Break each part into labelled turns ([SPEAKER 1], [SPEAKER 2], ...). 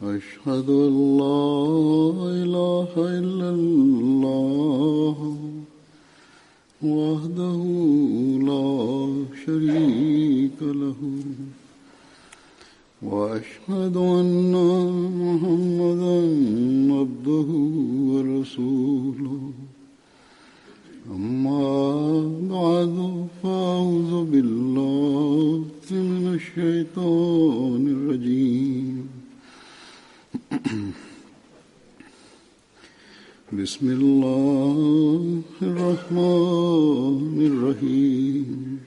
[SPEAKER 1] أشهد أن لا إله إلا الله وحده لا شريك له وأشهد أن محمدا عبده ورسوله أما بعد فأعوذ بالله من الشيطان الرجيم بسم الله الرحمن الرحيم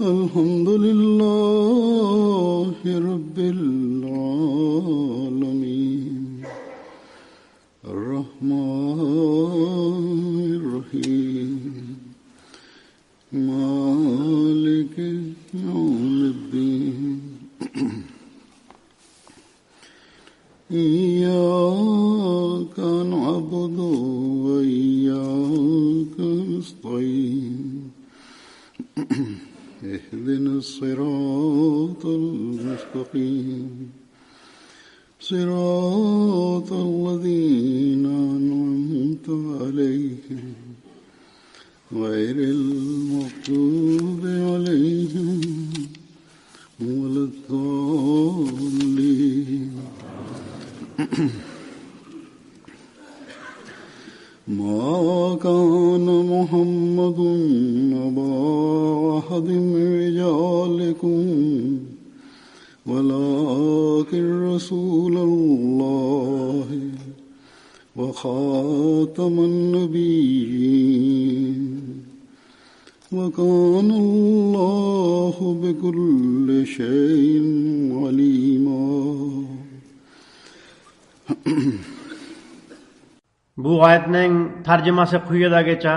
[SPEAKER 1] الحمد لله رب العالمين الرحمن الرحيم مالك يوم الدين إياك نعبد وإياك نستعين اهدنا الصراط المستقيم صراط الذين أنعمت عليهم غير المغضوب عليهم ولا الضالين ما كان محمد أبا أحد من رجالكم ولكن رسول الله وخاتم النبيين وكان الله بكل شيء عليما.
[SPEAKER 2] Bu ayetning tarjimasi quyidagicha: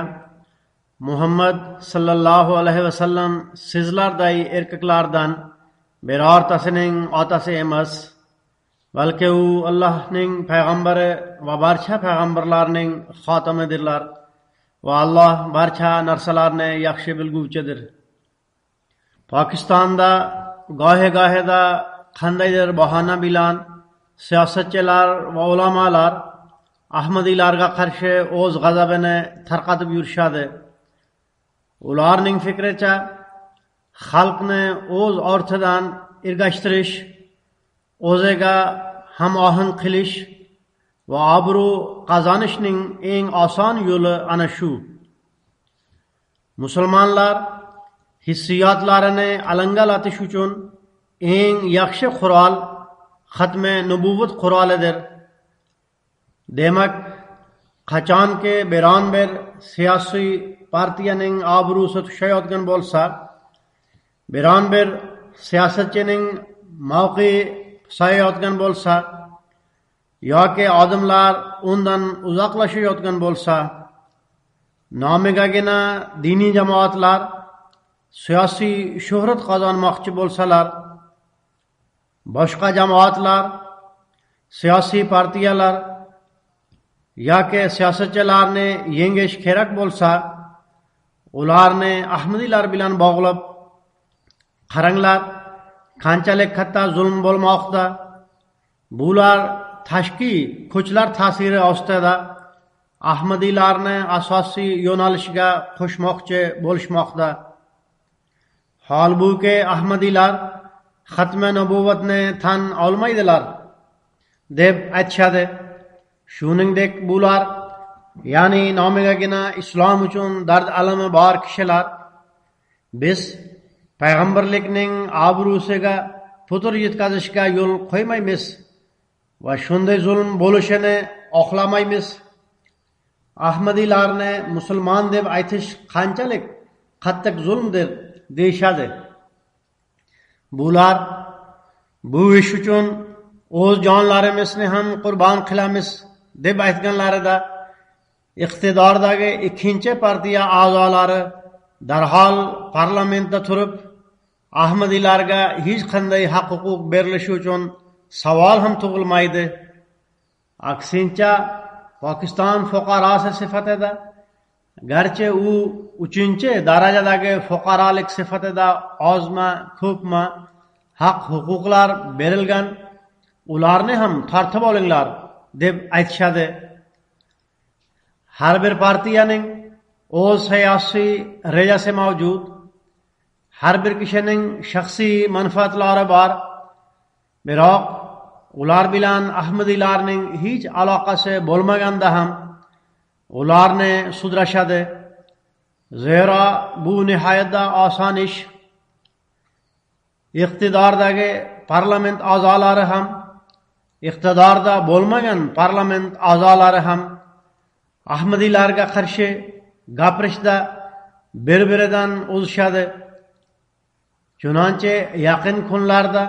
[SPEAKER 2] Muhammad sallallohu alayhi vasallam sizlarday erkaklardan birortasining otasi emas, balki u Allohning payg'ambari va barcha payg'ambarlarning xotimidirlar va Alloh barcha narsalarni yaxshi bilguvchidir. Pokistonda gohi-gohida qandaydir bahona bilan siyosatchilar va ulamolar Ahmadiylarga qarshi o'z g'azabini tarqatib yurishadi. Ularning fikricha, xalqni o'z ortidan ergashtirish, o'ziga hamohang qilish va obro' qozonishning eng oson yo'li ana shu. Musulmonlar hissiyotlarini alangalatish uchun eng yaxshi qurol xatmi nubuvat qurolidir. Demak, qachonki biron bir siyosiy partiyaning obro'si tushayotgan bo'lsa, biron bir siyosatchining mavqei pasayayotgan bo'lsa yoki odamlar undan uzoqlashayotgan bo'lsa, nomigagina diniy jamoatlar siyosiy shuhrat qozonmoqchi bo'lsalar, boshqa jamoatlar, siyosiy partiyalar yoki siyosatchilarni yengish kerak bo'lsa, ularni Ahmadiylar bilan bog'lab, qaranglar, qanchalik katta zulm bo'lmoqda. Bular tashqi kuchlar ta'siri ostida Ahmadiylarni asosiy yo'nalishga qo'shmoqchi bo'lishmoqda. Holbuki Ahmadiylar xatmi nubuvatni tan olmaydilar deb aytishadi. Shuningdek, bular, ya'ni nomigagina islom uchun dard alami bor kishilar, biz payg'ambarlikning obro'siga putur yetkazishga yo'l qo'ymaymiz va shunday zulm bo'lishini xohlamaymiz. Ahmadiylarni musulmon deb aytish qanchalik qattiq zulmdir deyishadi. Bular bu ish uchun o'z jonlarimizni ham qurbon qilamiz deb aytganlarida, iqtidordagi ikkinchi partiya a'zolari darhol parlamentda turib, Ahmadiylarga hech qanday haq-huquq berilishi uchun savol ham tug'ilmaydi. Aksincha, Pokiston fuqarosi sifatida, garchi u 3-darajadagi fuqarolik sifatida ozma, ko'pma haq-huquqlar berilgan, ularni ham tartib olinglar deb aytishadi. Har bir partiyaning o'z siyosiy rejasi mavjud. Har bir kishining shaxsiy manfaatlari bor. Biroq ular bilan Ahmadiylarning hech aloqasi bo'lmaganda ham ularni sudrashadi. Zero bu nihoyatda oson ish. Iqtidordagi parlament a'zolari ham, iqtidorda bo'lmagan parlament a'zolari ham Ahmadiylarga qarshi gapirishda bir-biridan o'zishadi. Chunonchi yaqin kunlarda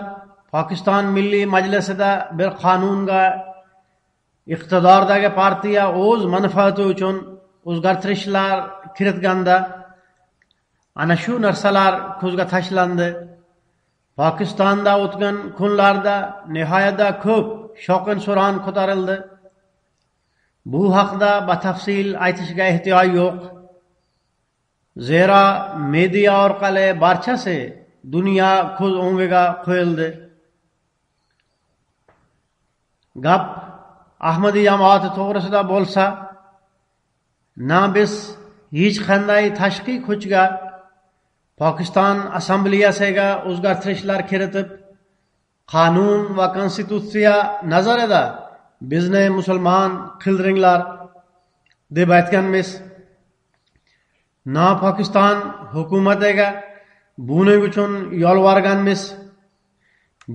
[SPEAKER 2] Pokiston Milliy Majlisida bir qonunga iqtidordagi partiya o'z manfaati uchun o'zgartirishlar kiritganda ana shu narsalar ko'zga tashlandi. Pokistonda o'tgan kunlarda nihoyatda ko'p shovqin-suron ko'tarildi. Bu haqda batafsil aytishga ehtiyoj yo'q. Zero media orqali barchasi dunyo ko'z o'ngiga qo'yildi. Gap Ahmadiy jamoati to'g'risida bo'lsa, na biz hech qanday tashqi kuchga Pokiston assambleyasiga o'zgartirishlar kiritib, qonun va konstitutsiya nazarida bizni musulmon qildiringlar deb aytganmiz. Na Pokiston hukumatiga buning uchun yolvorganmiz.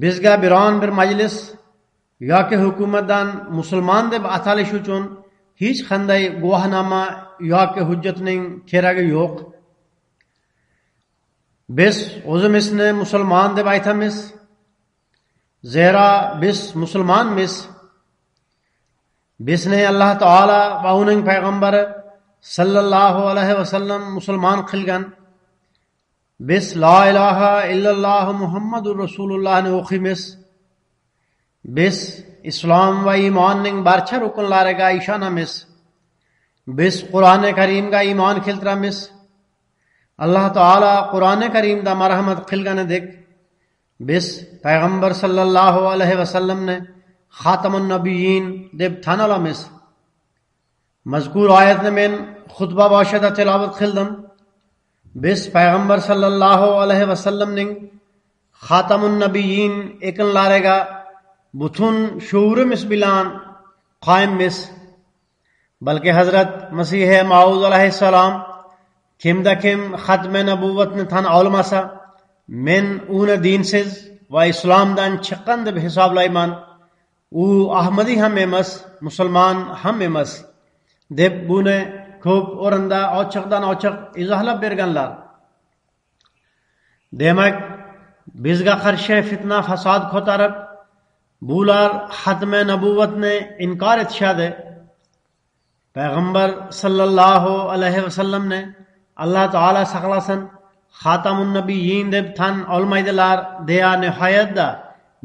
[SPEAKER 2] Bizga biron bir majlis yoki hukumatdan musulmon deb atalish uchun hech qanday guvohnoma yoki hujjatning keragi yo'q. Biz o'zimizni musulmon deb aytamiz. Zero biz musulmonmiz. Bizni Alloh taolo va uning payg'ambari sallallohu alayhi vasallam musulmon qilgan. Biz la ilaha illalloh Muhammadur Rasulullohni o'qiymiz. Biz islom va iymonning barcha rukunlariga ishonamiz. Biz Qur'oni Karimga iymon keltiramiz. Alloh taolo Qur'oni Karimda marhamat qilganidek, biz payg'ambar sallallohu alayhi vasallamni Xatamun Nabiyyin deb tan olamiz. Mazkur oyatni men xutba boshida tilovat qildim. Biz payg'ambar sallallohu alayhi vasallamning Xatamun Nabiyyin ekanlariga butun shuurimiz bilan qoyimmiz. Balki Hazrat Masih Maud alayhissalom kimda kim xatmi nabuvvatni tan olmasa, men uni dinsiz va islomdan chiqqan deb hisoblayman. U Ahmadiy ham emas, musulmon ham emas deb buni ko'p o'rinda ochiqdan ochiq izohlab berganlar. Demak, bizga qarshi fitna fasod ko'tarib, bular xatmi nabuvvatni inkor etishadi. Payg'ambar sallallohu alayhi vasallamni Alloh taolo saqlasin, Xatamun Nabiyyin deb tan olmaydilar deya nihoyatda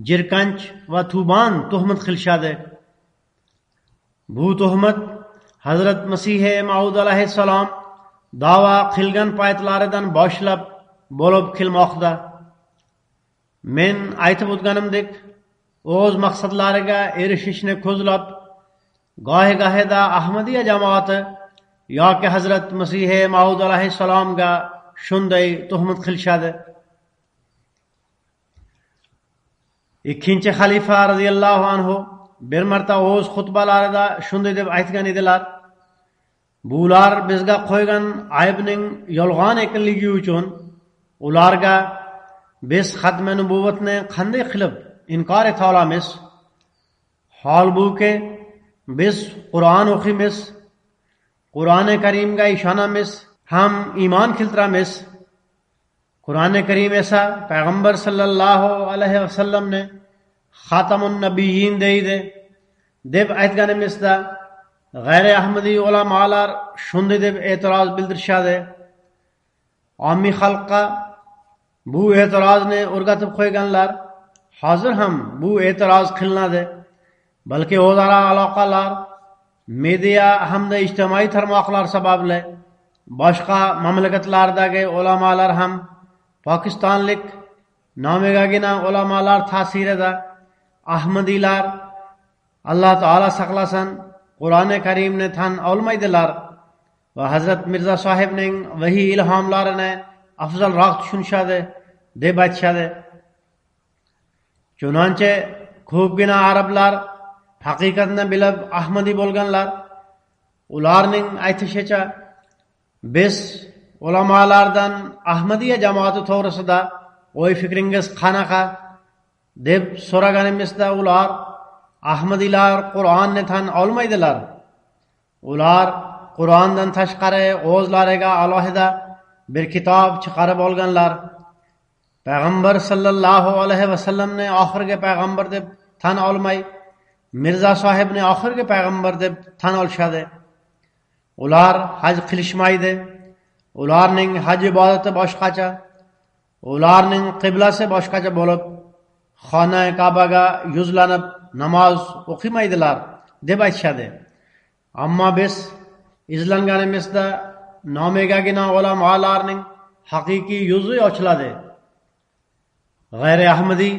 [SPEAKER 2] jirkanch va tuban tuhmat qilishadi. Bu tuhmat Hazrat Masih Maud alayhissalom da'vo qilgan paytlaridan boshlab bo'lib kelmoqda. Men aytib o'tganimdek, o'z maqsadlariga erishishni ko'zlab gohi-gohida Ahmadiyya jamoati yoki Hazrat Masih Maud alayhissalomga shunday tuhmat qilishadi. Ikkinchi xalifa radhiyallohu anhu bir marta o'z xutbalarida shunday deb aytgan edilar: bular bizga qo'ygan aybning yolg'on ekanligi uchun ularga biz xatmi nubuvvatni qanday qilib inkor eta olamiz? Holbuki biz Qur'on o'qiymiz, Qur'oni Karimga ishonamiz, ham iymon keltiramiz. Qur'oni Karim esa payg'ambar sallallohu alayhi vasallamni Xatamun Nabiyyin deydi deb aytganimizda g'ayri ahmadiy ulamolar shunday deb e'tiroz bildirishadi. Ommiy xalqqa bu e'tirozni o'rgatib qo'yganlar. Hozir ham bu e'tiroz qilinadi. Balki o'zaro aloqalar, media hamda ijtimoiy tarmoqlar sababli boshqa mamlakatlardagi ulamolar ham Pokistonlik nomigagina ulamolar ta'sirida Ahmadilar Allah Taala saqlasan Qur'oni Karimni tan olmaydilar va Hazrat Mirza Sohibning vahiy ilhomlarini afzalroq tushunishadi deb aytishadi. Chunonchi ko'pgina arablar haqiqatni bilib Ahmadi bo'lganlar. Ularning aytishicha biz ulamolardan Ahmadiya jamoati to'g'risida o'y fikringiz qanaqa deb so'raganimizda ular Ahmadilar Qur'onni tan olmaydilar. Ular Qur'ondan tashqari o'zlariga alohida bir kitob chiqarib olganlar. Payg'ambar sallallohu alayhi vasallamni oxirgi payg'ambar deb tan olmay, Mirza Sohibni oxirgi payg'ambar deb tan olishadi. Ular haj qilishmaydi. Ularning haj ibodati boshqacha. Ularning qiblasi boshqacha bo'lib, xona Ka'baga yuzlanib namoz o'qimaydilar deb aytishadi. Ammo biz izlanganimizda nomegagina ulamolarning haqiqiy yuzi ochiladi. G'ayri Ahmadi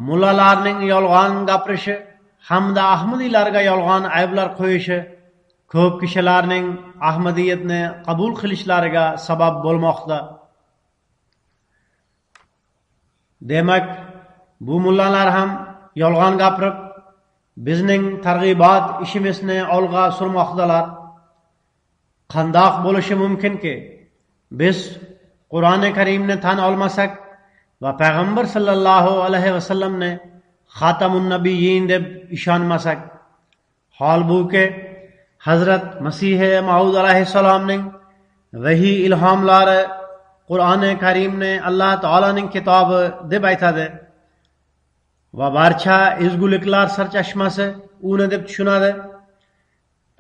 [SPEAKER 2] mullalarning yolg'on gapirishi hamda Ahmadiylarga yolg'on ayblar qo'yishi ko'p kishilarning Ahmadiyatni qabul qilishlariga sabab bo'lmoqda. Demak, bu mullalar ham yolg'on gapirib, bizning targ'ibot ishimizni olg'a surmoqdalar. Qandoq bo'lishi mumkinki, biz Qur'oni Karimni tan olmasak va payg'ambar sallallohu alayhi vasallamni Xatamun Nabiyyin deb ishonmasak? Holbuki Hazrat Masih Maud alayhissalomning vahiy ilhomlari Qur'oni Karimni Alloh taolaning kitobi deb aytadi va barcha ezguliklar sarchashmasi uni deb tushunadi.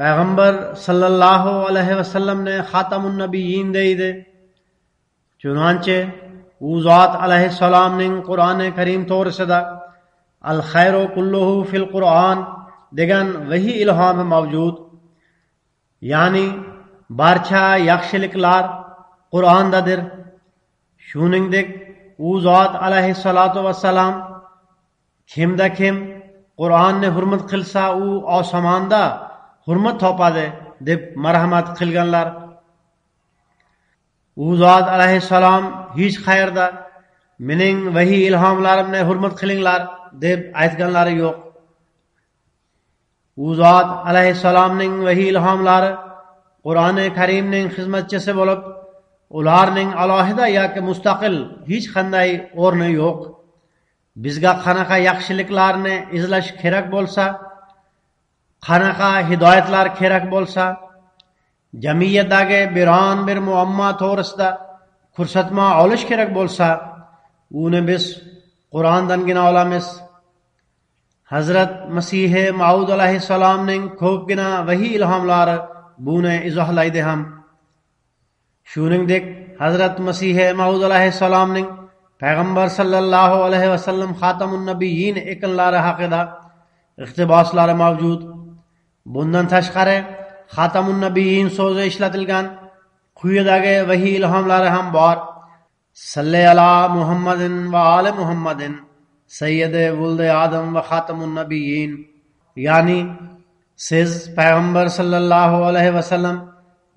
[SPEAKER 2] Payg'ambar sallallohu alayhi vasallamni Xatamun Nabiyyin deydi. Chunonchi u zot alayhissalomning Qur'oni Karim to'g'risida al-xayru kulluhu fil Qur'on degan vahiy ilhomi mavjud. Ya'ni barcha yaxshiliklar Qur'ondadir. Shuningdek, u zot alayhissalatu vassalam kimda kim Qur'onni hurmat qilsa, u osmonda hurmat topadi deb marhamat qilganlar. U zot alayhissalom hech qayerda mening vahiy ilhomlarimni hurmat qilinglar deb aytganlari yo'q. U zot alayhissalomning vahiy ilhomlari Qur'oni Karimning xizmatchisi bo'lib, ularning alohida yoki mustaqil hech qanday o'rni yo'q. Bizga qanaqa yaxshiliklarni izlash kerak bo'lsa, qanaqa hidoyatlar kerak bo'lsa, jamiyatdagi biron bir muammo to'g'risida ko'rsatma olish kerak bo'lsa, uni biz Qur'ondangina olamiz. Hazrat Masih Maud alayhissalomning ko'pgina vahiy ilhomlari buni izohlaydi ham. Shuningdek, Hazrat Masih Maud alayhissalomning payg'ambar sallallohu alayhi vasallam Xatamun Nabiyyin ekanlari haqida iqtiboslari mavjud. Bundan tashqari Xatamun Nabiyyin so'zi ishlatilgan quyidagi vahiy ilhomlari ham bor. Salli ala Muhammadin va ali Muhammadin Sayyidi vuldi Adam va Xatamun Nabiyyin. Ya'ni siz payg'ambar sallallohu alayhi vasallam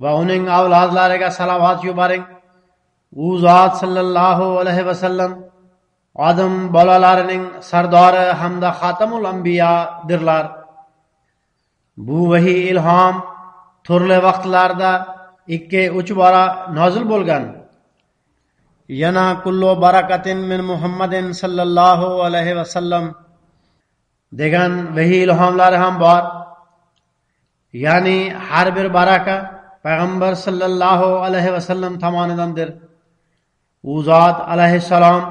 [SPEAKER 2] va uning avlodlariga salovat yuboring. U zot sallallohu alayhi vasallam odam bolalarining sardori hamda Xatamul Anbiyodirlar. Bu vahiy ilhom turli vaqtlarda 2-3 bora nozil bo'lgan. Yana kullu barakatin min Muhammadin sallallohu alayhi vasallam degan vahiy ilhomlari ham bor. Ya'ni har bir baraka payg'ambar sallallohu alayhi vasallam tomonidandir. U zot alayhissalom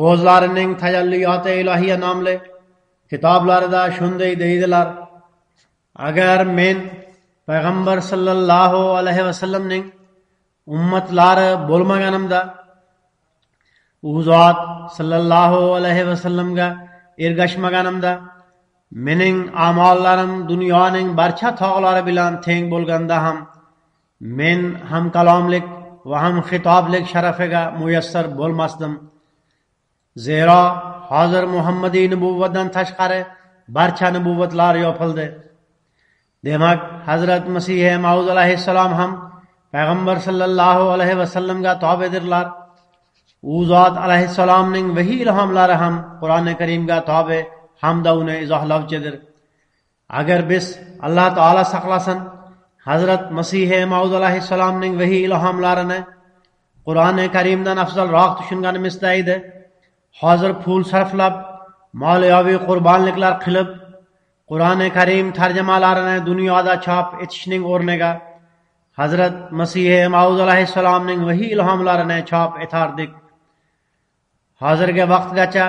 [SPEAKER 2] o'zlarining tajalliyoti ilohiya nomli kitoblarida shunday deydilar: agar men payg'ambar sallallohu alayhi vasallamning ummatlari bo'lmaganimda, u zot sallallohu alayhi vasallamga ergashmaganimda, mening amollarim dunyoning barcha tog'lari bilan teng bo'lganda ham men ham kalomlik va ham xitoblik sharafiga muyassar bo'lmasdim. Zero hozir Muhammadiy nubuvvatdan tashqari barcha nubuvvatlar yopildi. Demak, Hazrat Masih Maud alayhissalom ham payg'ambar sallallohu alayhi vasallamga tobedirlar. U zot alayhissalomning vahiy ilhomlari ham Qur'oni Karimga tobe hamda uni izohlovchidir. Agar biz Alloh taolo saqlasin Hazrat Masih Maud alayhissalomning vahiy ilhomlarini Qur'oni Karimdan afzalroq tushunganimizda edi, hozir pul sarflab, moliyaviy qurbonliklar qilib, Qur'oni Karim tarjimalarini dunyoda chop etishning o'rniga Hazrat Masih Maud alayhissalomning vahiy ilhomlarini chop etardik. Hozirgi vaqtgacha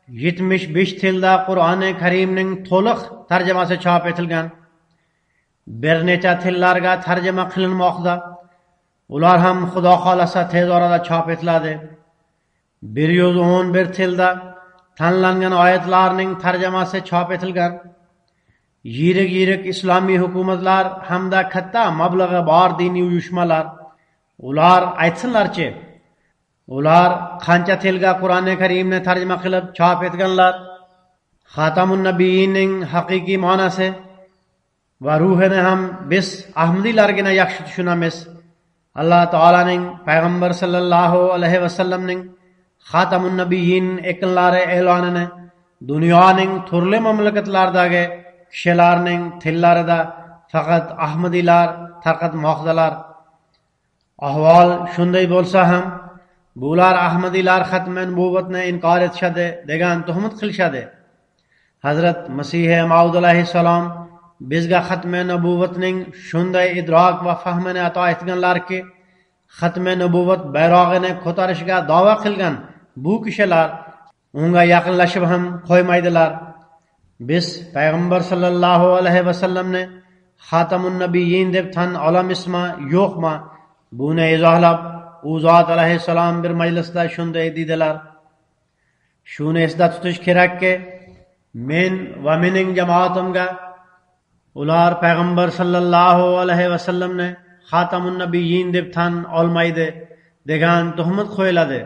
[SPEAKER 2] 75 tilda Qur'oni Karimning to'liq tarjimasi chop etilgan. Bir necha tillarga tarjima qilinmoqda. Ular ham Xudo xolasa tez orada chop etiladi. 111 tilda tanlangan oyatlarning tarjimasi chop etilgan. Yirik islomiy hukumatlar hamda katta mablag'i bor diniy uyushmalar ular aytsinlarchi, ular qancha tilga Qur'oni Karimni tarjima qilib chop etganlar? Xatamun Nabiyinning haqiqiy ma'nosi va ruhini ham biz Ahmadiylargina yaxshi tushunamiz. Alloh taolaning payg'ambar sallallohu alayhi vasallamning Xatamun Nabiyyin ekanlari e'lonini dunyoning turli mamlakatlaridagi kishilarning tillarida faqat Ahmadiylar tarqatmoqdalar. Ahvol shunday bo'lsa ham, bular Ahmadiylar xatmi nubuvatni inkor etishadi degan tuhmat qilishadi. Hazrat Masih Maud alayhissalom bizga xatmi nubuvatning shunday idrok va fahmini ato etganlarki, xatmi nubuvat bayrog'ini ko'tarishga da'vo qilgan bu kishilar unga yaqinlashib ham qo'ymaydilar. Biz payg'ambar sallallohu alayhi vasallamni Xatamun Nabiyyin deb tan olamizmi, yo'qmi? Buni izohlab, u zot alayhissalom bir majlisda shunday dedilar: Shuni esda tutish kerakki, men va mening jamoatimga ular payg'ambar sallallohu alayhi vasallamni Xatamun Nabiyyin deb tan olmaydi degan tuhmat qo'yiladi.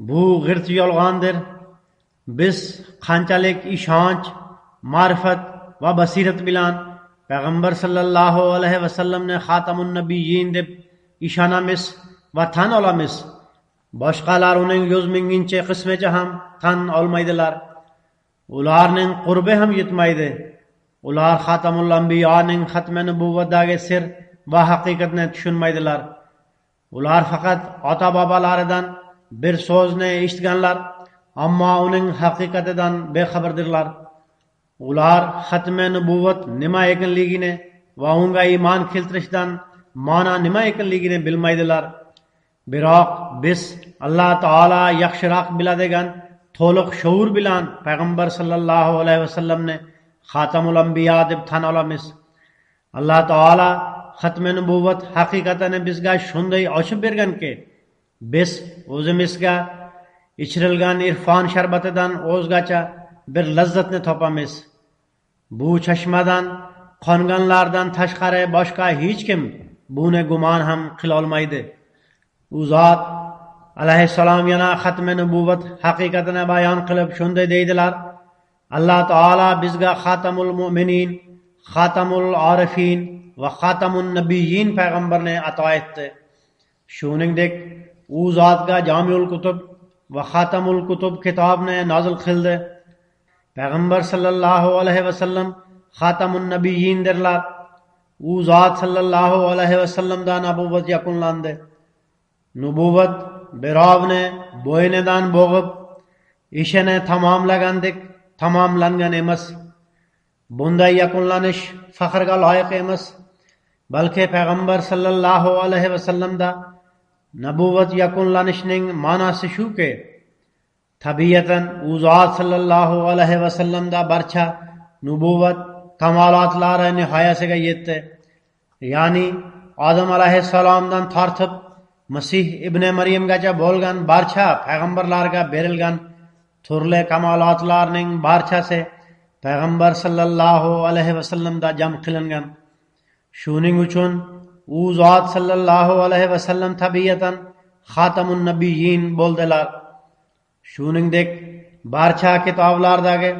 [SPEAKER 2] Bu g'irt yolg'ondir. Biz qanchalik ishonch, ma'rifat va basirat bilan payg'ambar sallallohu alayhi vasallamni Xatamun Nabiyyin deb ishonamiz va tan olamiz. Boshqalar uning 100,000-chi qismicha ham tan olmaydilar. Ularning qurbi ham yetmaydi. Ular Xatamul Anbiyoning xatmi nubuvatdagi sir va haqiqatni tushunmaydilar. Ular faqat ota-bobolaridan bir so'zni eshitganlar, ammo uning haqiqatidan bexabardirlar. Ular xatmi nubuvat nima ekanligini va unga iymon keltirishdan ma'no nima ekanligini bilmaydilar. Biroq biz Alloh taolo yaxshiroq biladigan to'liq shuur bilan payg'ambar sallallohu alayhi vasallamni Xatamul Anbiyo deb tan olamiz. Alloh taolo xatmi nubuvat haqiqatini bizga shunday ochib berganki, biz o'zimizga ichirilgan irfon sharbatidan o'zgacha bir lazzatni topamiz. Bu chashmadan qonganlardan tashqari boshqa hech kim buni gumon ham qila olmaydi. U zot alayhissalom yana xatmi nubuvat haqiqatini bayon qilib shunday deydilar: Alloh taolo bizga Xatamul Mu'minin, Xatamul Arifin va Xatamun Nabiyyin payg'ambarni ato etdi. Shuningdek, u zotga Jamiul Kutub va Xatamul Kutub kitobni nozil qildi. Payg'ambar sallallohu alayhi vasallam Xatamun Nabiyyindirlar. U zot sallallohu alayhi vasallamdan nubuvat yakunlandi. Nubuvat birovni bo'ynidan bo'g'ib, ishini tamomlagandek tamomlangan emas. Bunday yakunlanish faxrga loyiq emas, balki payg'ambar sallallohu alayhi vasallamda nubuvat yakunlanishning ma'nosi shuki, tabiatan u zot sallallohu alayhi vasallamda barcha nubuvat kamolotlari nihoyasiga yetdi. Ya'ni Odam alayhissalomdan tortib Masih ibn Maryamgacha bo'lgan barcha payg'ambarlarga berilgan turli kamolotlarning barchasi payg'ambar sallallohu alayhi vasallamda jam qilingan. Shuning uchun u zot sallallohu alayhi vasallam tabiatan Xatamun Nabiyyin bo'ldilar. Shuningdek, barcha kitoblardagi,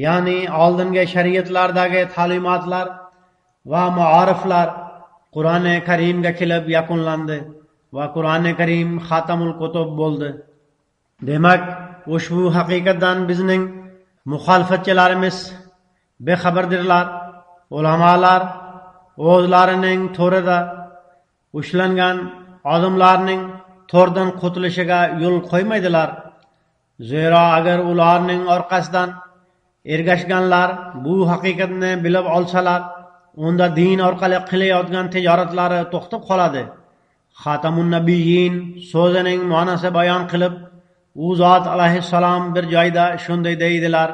[SPEAKER 2] ya'ni oldingi shariatlardagi ta'limotlar va muoriflar Qur'oni Karimga kelib yakunlandi va Qur'oni Karim Xatamul Kutub bo'ldi. Demak, ushbu haqiqatdan bizning muxolifatchilarimiz bexabardirlar. Ulamolar o'zlarining to'rida ushlangan odamlarning to'rdan qutulishiga yo'l qo'ymaydilar. Zero agar ularning orqasidan ergashganlar bu haqiqatni bilib olsalar, unda din orqali qilayotgan tijoratlari to'xtab qoladi. Xatamun Nabiyyin so'zining ma'nosini bayon qilib, u zot alayhissalom bir joyda shunday deydilar: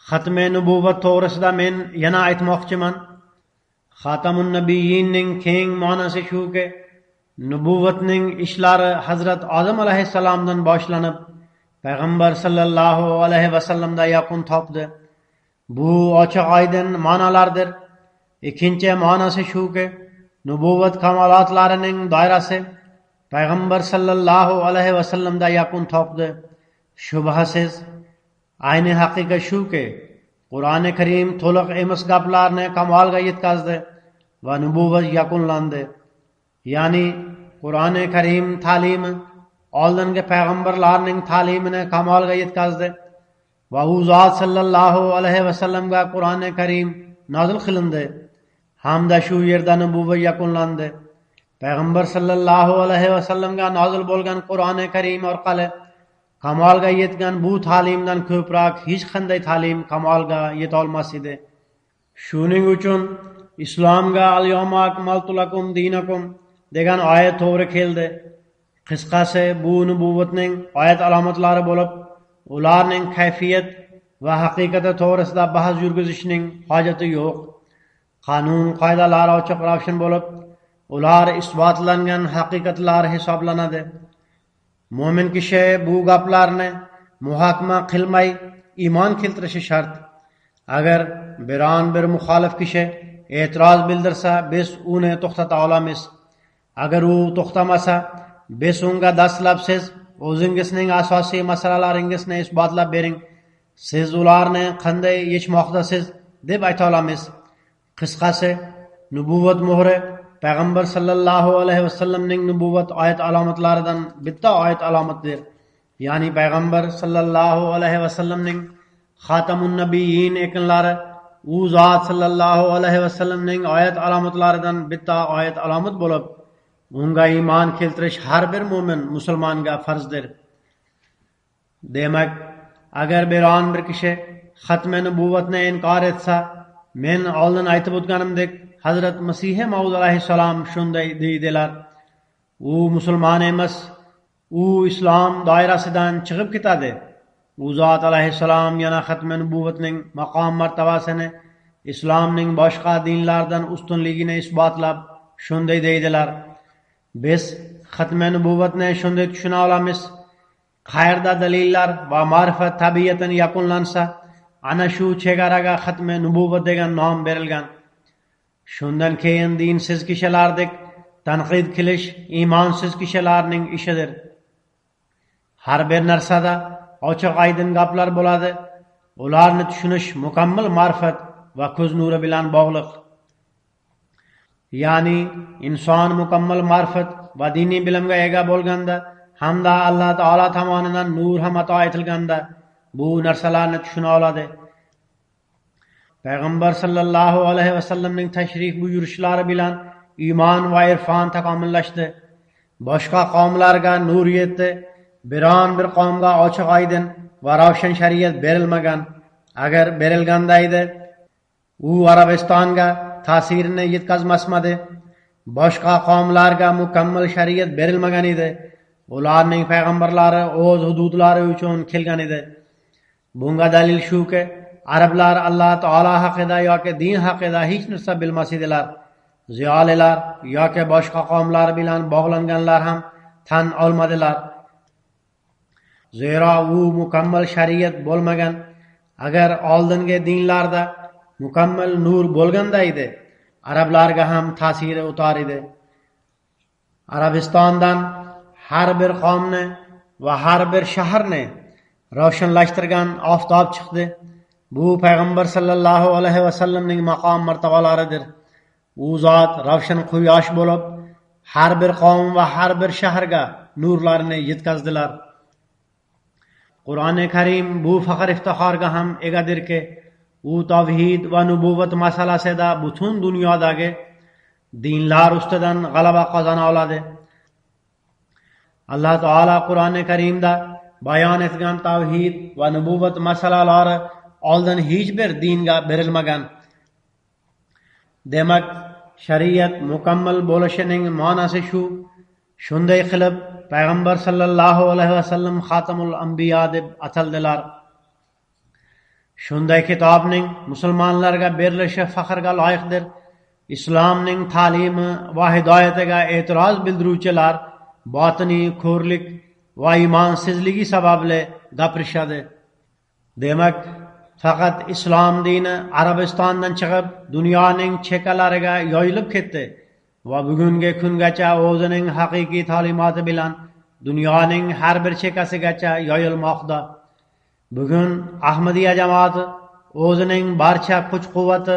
[SPEAKER 2] Xatmi nubuvat to'g'risida men yana aytmoqchiman. Xatamun Nabiyyinning keng ma'nosi shuki, nubuvatning ishlari Hazrat Odam alayhissalomdan boshlanib payg'ambar sallallohu alayhi vasallamda yakun topdi. Bu ochiq oydin ma'nolardir. Ikkinchi ma'nosi shuki, nubuvat kamolotlarining doirasi payg'ambar sallallohu alayhi vasallamda yakun topdi. Shubhasiz ayni haqiqat shuki, Qur'oni Karim to'liq emas gaplarni kamolga yetkazdi va nubuvat yakunlandi. Ya'ni Qur'oni Karim ta'limi oldingi payg'ambarlarning ta'limini kamolga yetkazdi va u zot sallallohu alayhi vasallamga Qur'oni Karim nozil qilindi hamda shu yerda nubuvat yakunlandi. Payg'ambar sallallohu alayhi vasallamga nozil bo'lgan Qur'oni Karim orqali kamolga yetgan bu ta'limdan ko'proq hech qanday ta'lim kamolga yeta olmas edi. Shuning uchun islomga al-yawma akmaltu lakum dinakum degan oyat to'g'ri keldi. Qisqasi, bu nubuvatning oyat alomatlari bo'lib, ularning kayfiyat va haqiqati to'g'risida bahs yurgizishning hojati yo'q. Qonun qoidalar ochiq ravshan bo'lib, ular isbotlangan haqiqatlar hisoblanadi. Mo'min kishi bu gaplarni muhokama qilmay iymon keltirishi shart. Agar biron bir muxolif kishi e'tiroz bildirsa, biz uni to'xtata olamiz. Agar u to'xtamasa, biz unga dastlab siz o'zingizning asosiy masalalaringizni isbotlab bering. Siz ularni qanday yechmoqdasiz deb ayta olamiz. Qisqasi, nubuvat muhri payg'ambar sallallohu alayhi vasallamning nubuvat oyat alomatlaridan bitta oyat alomatdir. Ya'ni payg'ambar sallallohu alayhi vasallamning Xatamun Nabiyyin ekanlari u zot sallallohu alayhi vasallamning oyat alomatlaridan bitta oyat alomat bo'lib, unga iymon keltirish har bir mo'min musulmonga farzdir. Demak, agar biron bir kishi xatmi nubuvatni inkor etsa, men oldin aytib o'tganimdek, Hazrat Masih Maud alayhissalom shunday deydilar: u musulmon emas, u islom doirasidan chiqib ketadi. U zot alayhissalom yana xatmi nubuvatning maqom martabasini islomning boshqa dinlardan ustunligini isbotlab shunday deydilar: biz xatmi nubuvatni shunday tushuna olamiz: qayerda dalillar va ma'rifat tabiatan yakunlansa, ana shu chegaraga xatmi nubuvat degan nom berilgan. Shundan keyin dinsiz kishilardek tanqid qilish iymonsiz kishilarning ishidir. Har bir narsada ochiq oydin gaplar bo'ladi. Ularni tushunish mukammal ma'rifat va ko'z nuri bilan bog'liq. Ya'ni inson mukammal ma'rifat va diniy bilimga ega bo'lganda hamda Alloh taolo tomonidan nur ham ato etilganda bu narsalarni tushuna oladi. Payg'ambar sallallohu alayhi vasallamning tashrif buyurishlari bilan iymon va irfon takomillashdi. Boshqa qavmlarga nur yetdi. Biron bir qavmga ochiq oydin va ravshan shariat berilmagan. Agar berilganda edi, u Arabistonga ta'sirini yetkazmasmadi. Boshqa qavmlarga mukammal shariat berilmagan edi. Ularning payg'ambarlari o'z hududlari uchun kelgan edi. Bunga dalil shuki, arablar Alloh taolo haqida yoki din haqida hech narsa bilmas edilar. Ziyolilar yoki boshqa qavmlar bilan bog'langanlar ham tan olmadilar. Zero u mukammal shariat bo'lmagan. Agar oldingi dinlarda mukammal nur bo'lganda edi, arablarga ham ta'siri o'tar edi. Arabistondan har bir qavmni va har bir shaharni ravshanlashtirgan oftob chiqdi. Bu payg'ambar sallallohu alayhi vasallamning maqom martabalaridir. U zot ravshan quyosh bo'lib, har bir qavm va har bir shaharga nurlarini yetkazdilar. Qur'oni Karim bu faxr iftixorga ham egadirki, u tavhid va nubuvvat masalasida butun dunyodagi dinlar ustidan g'alaba qozona oladi. Alloh taolo Qur'oni Karimda bayon etgan tavhid va nubuvvat masalalari oldin hech bir dinga berilmagan. Demak, shariat mukammal bo'lishining ma'nosi shu. Shunday qilib, payg'ambar sallallohu alayhi vasallam xotamul anbiyo deb ataldilar. Shunday kitobning musulmonlarga berilishi faxrga loyiqdir. Islomning ta'limi va hidoyatiga e'tiroz bildiruvchilar botiniy ko'rlik va imonsizligi sababli gapirishadi. Demak, faqat islom dini Arabistondan chiqib dunyoning chekkalariga yoyilib ketdi va bugungi kungacha o'zining haqiqiy ta'limoti bilan dunyoning har bir chekkasigacha yoyilmoqda. Bugun Ahmadiyya jamoati o'zining barcha kuch-quvvati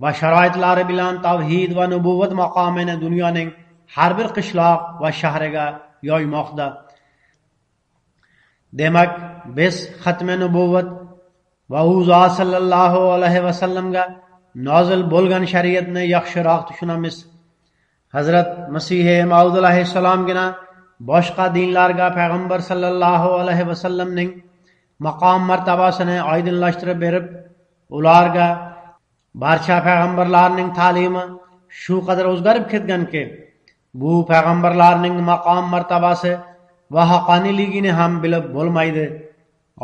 [SPEAKER 2] va sharoitlari bilan tavhid va nubuvvat maqomini dunyoning har bir qishloq va shahriga yoymoqda. Demak, biz xatmi nubuvvat va u zot sallallohu alayhi vasallamga nozil bo'lgan shariatni yaxshiroq tushunamiz. Hazrat Masih Maud alayhissalomgina boshqa dinlarga payg'ambar sallallohu alayhi vasallamning maqom martabasini oydinlashtirib berib, ularga barcha payg'ambarlarning ta'limi shu qadar o'zgarib ketganki, bu payg'ambarlarning maqom martabasi va haqqoniyligini ham bilib bo'lmaydi.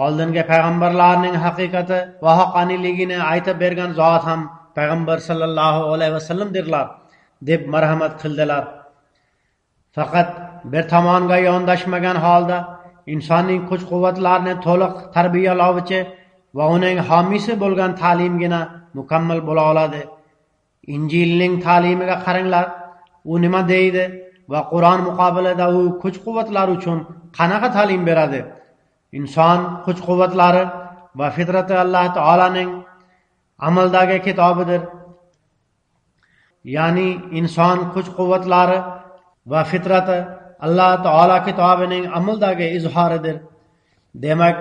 [SPEAKER 2] Oldingi payg'ambarlarning haqiqati va haqqoniyligini aytib bergan zot ham payg'ambar sallallohu alayhi vasallamdirlar deb marhamat qildilar. Faqat bir tomonga yondashmagan holda insonning kuch-quvvatlarini to'liq tarbiyalovchi va uning homiysi bo'lgan ta'limgina mukammal bo'la oladi. Injilning ta'limiga qaranglar, u nima deydi va Qur'on muqobilida u kuch-quvvatlar uchun qanaqa ta'lim beradi? Inson kuch-quvvatlari va fitrati Alloh taolaning amaldagi kitobidir. Ya'ni inson kuch-quvvatlari va fitrati Alloh taolo kitobining amaldagi izhoridir. Demak,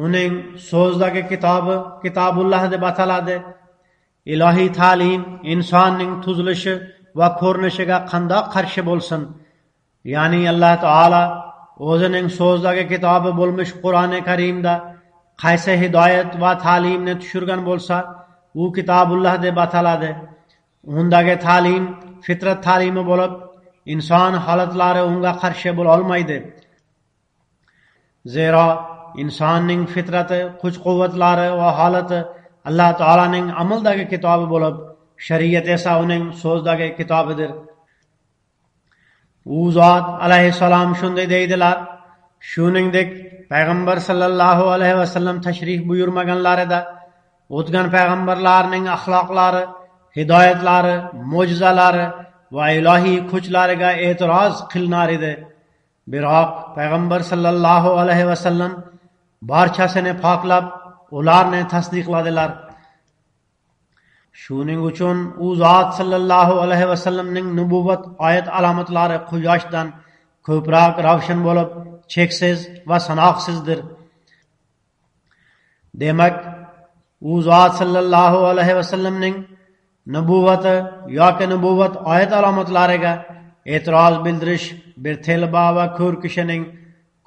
[SPEAKER 2] uning so'zdagi kitobi Kitobulloh deb ataladi. Ilohiy ta'lim insonning tuzilishi va ko'rinishiga qandoq qarshi bo'lsin? Ya'ni Alloh taolo o'zining so'zdagi kitobi bo'lmish Qur'oni Karimda qaysi hidoyat va ta'limni tushirgan bo'lsa, u Kitobulloh deb ataladi. Undagi ta'lim fitrat ta'limi bo'lib, inson holatlari unga qarshi bo'la olmaydi. Zero insonning fitrati, kuch-quvvatlari va holati Alloh taolaning amaldagi kitobi bo'lib, shariat esa uning so'zdagi kitobidir. U zot alayhissalom shunday deydilar. Shuningdek, payg'ambar sallallohu alayhi vasallam tashrif buyurmaganlarida o'tgan payg'ambarlarning axloqlari, hidoyatlari, mo'jizalari va ilohiy kuchlariga e'tiroz qilinar edi. Biroq payg'ambar sallallohu alayhi vasallam barchasini poklab, ularni tasdiqladilar. Shuning uchun u zot sallallohu alayhi vasallamning nubuvvat oyat alomatlari quyoshdan ko'proq ravshan bo'lib, cheksiz va sanoqsizdir. Demak, u zot sallallohu alayhi vasallamning nubuvvati yoki nubuvvat oyat alomatlariga e'tiroz bildirish bir telba va ko'r kishining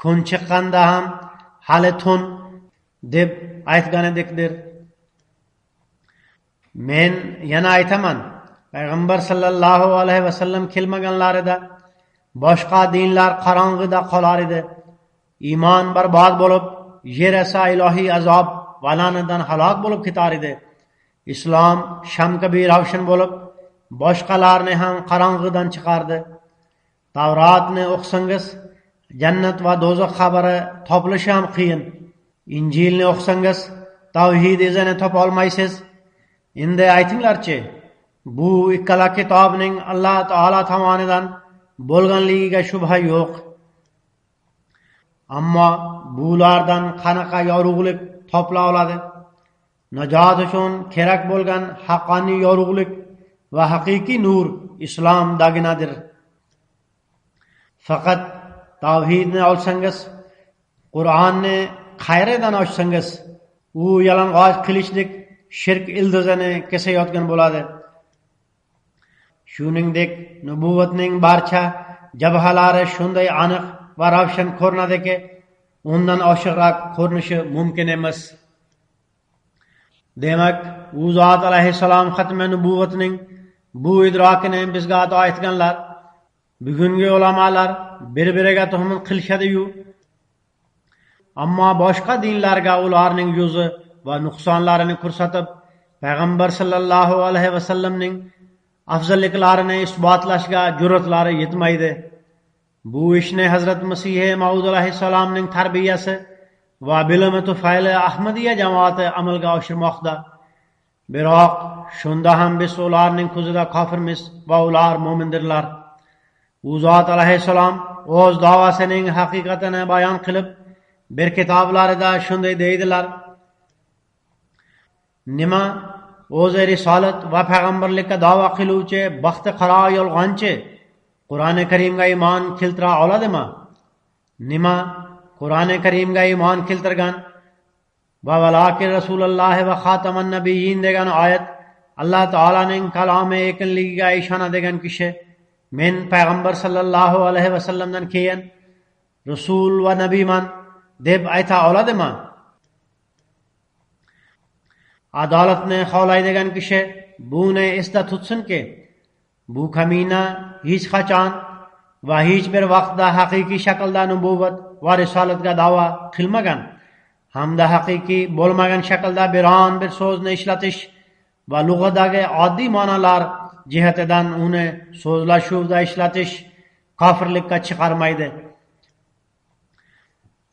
[SPEAKER 2] kun chiqqanda ham hali tun deb aytganidekdir. Men yana aytaman, payg'ambar sallallohu alayhi vasallam kelmaganlarida boshqa dinlar qorong'ida qolar edi. Iymon barbod bo'lib, yer esa ilohiy azob va la'natdan halok bo'lib ketar edi. Islom sham kabi ravshan bo'lib, boshqalarni ham qorong'idan chiqardi. Tavrotni o'qisangiz, jannat va do'zax xabari topilishi ham qiyin. Injilni o'qisangiz, tavhid izini topa olmaysiz. Endi aytinglarchi, bu ikkala kitobning Alloh taolo tomonidan bo'lganligiga shubha yo'q. Ammo bulardan qanaqa yorug'lik topila oladi? Najot uchun kerak bo'lgan haqqoniy yorug'lik va haqiqiy nur islomdaginadir. Faqat tavhidni olsangiz, Qur'onni qayerdan ochsangiz, u yalang'och qilichlik shirk ildizini kesayotgan bo'ladi. Shuningdek, nubuvatning barcha jabhalari shunday aniq va ravshan ko'rinadiki, undan oshiqroq ko'rinishi mumkin emas. Demak, u zot alayhissalom xatmi nubuvatning bu idrokini bizga ato etganlar, bugungi ulamolar bir-biriga tuhmat qilishadi-yu, ammo boshqa dinlarga ularning yuzi va nuqsonlarini ko'rsatib, payg'ambar sallallohu alayhi vasallamning afzalliklarini isbotlashga jur'atlari yetmaydi. Bu ishni Hazrat Masih Maud alayhissalomning tarbiyasi va bilimi tufayli Ahmadiya jamoati amalga oshirmoqda. Biroq shunda ham biz ularning ko'zida kofirmiz va ular mo'mindirlar. U zot alayhissalom o'z da'vosining haqiqatini bayon qilib, bir kitoblarida shunday deydilar: nima o'zi risolat va payg'ambarlikka da'vo qiluvchi baxti qaro yolg'onchi Qur'oni Karimga iymon keltira oladimi? Nima Qur'oni Karimga iymon keltirgan va valakin Rasululloh va xotaman nabiyyin degan oyat Alloh taolaning kalomi ekanligiga ishonadigan kishi men payg'ambar sallallohu alayhi vasallamdan keyin rasul va nabiyman deb ayta oladimi? Adolatni xohlaydigan kishi buni esda tutsinki, bu kamina hech qachon va hech bir vaqtda haqiqiy shaklda nubuvat va risolatga da'vo qilmagan, hamda haqiqiy bo'lmagan shaklda biron bir so'zni ishlatish va lug'atdagi oddiy ma'nolar jihatidan uni so'zlashuvda ishlatish kofirlikka chiqarmaydi.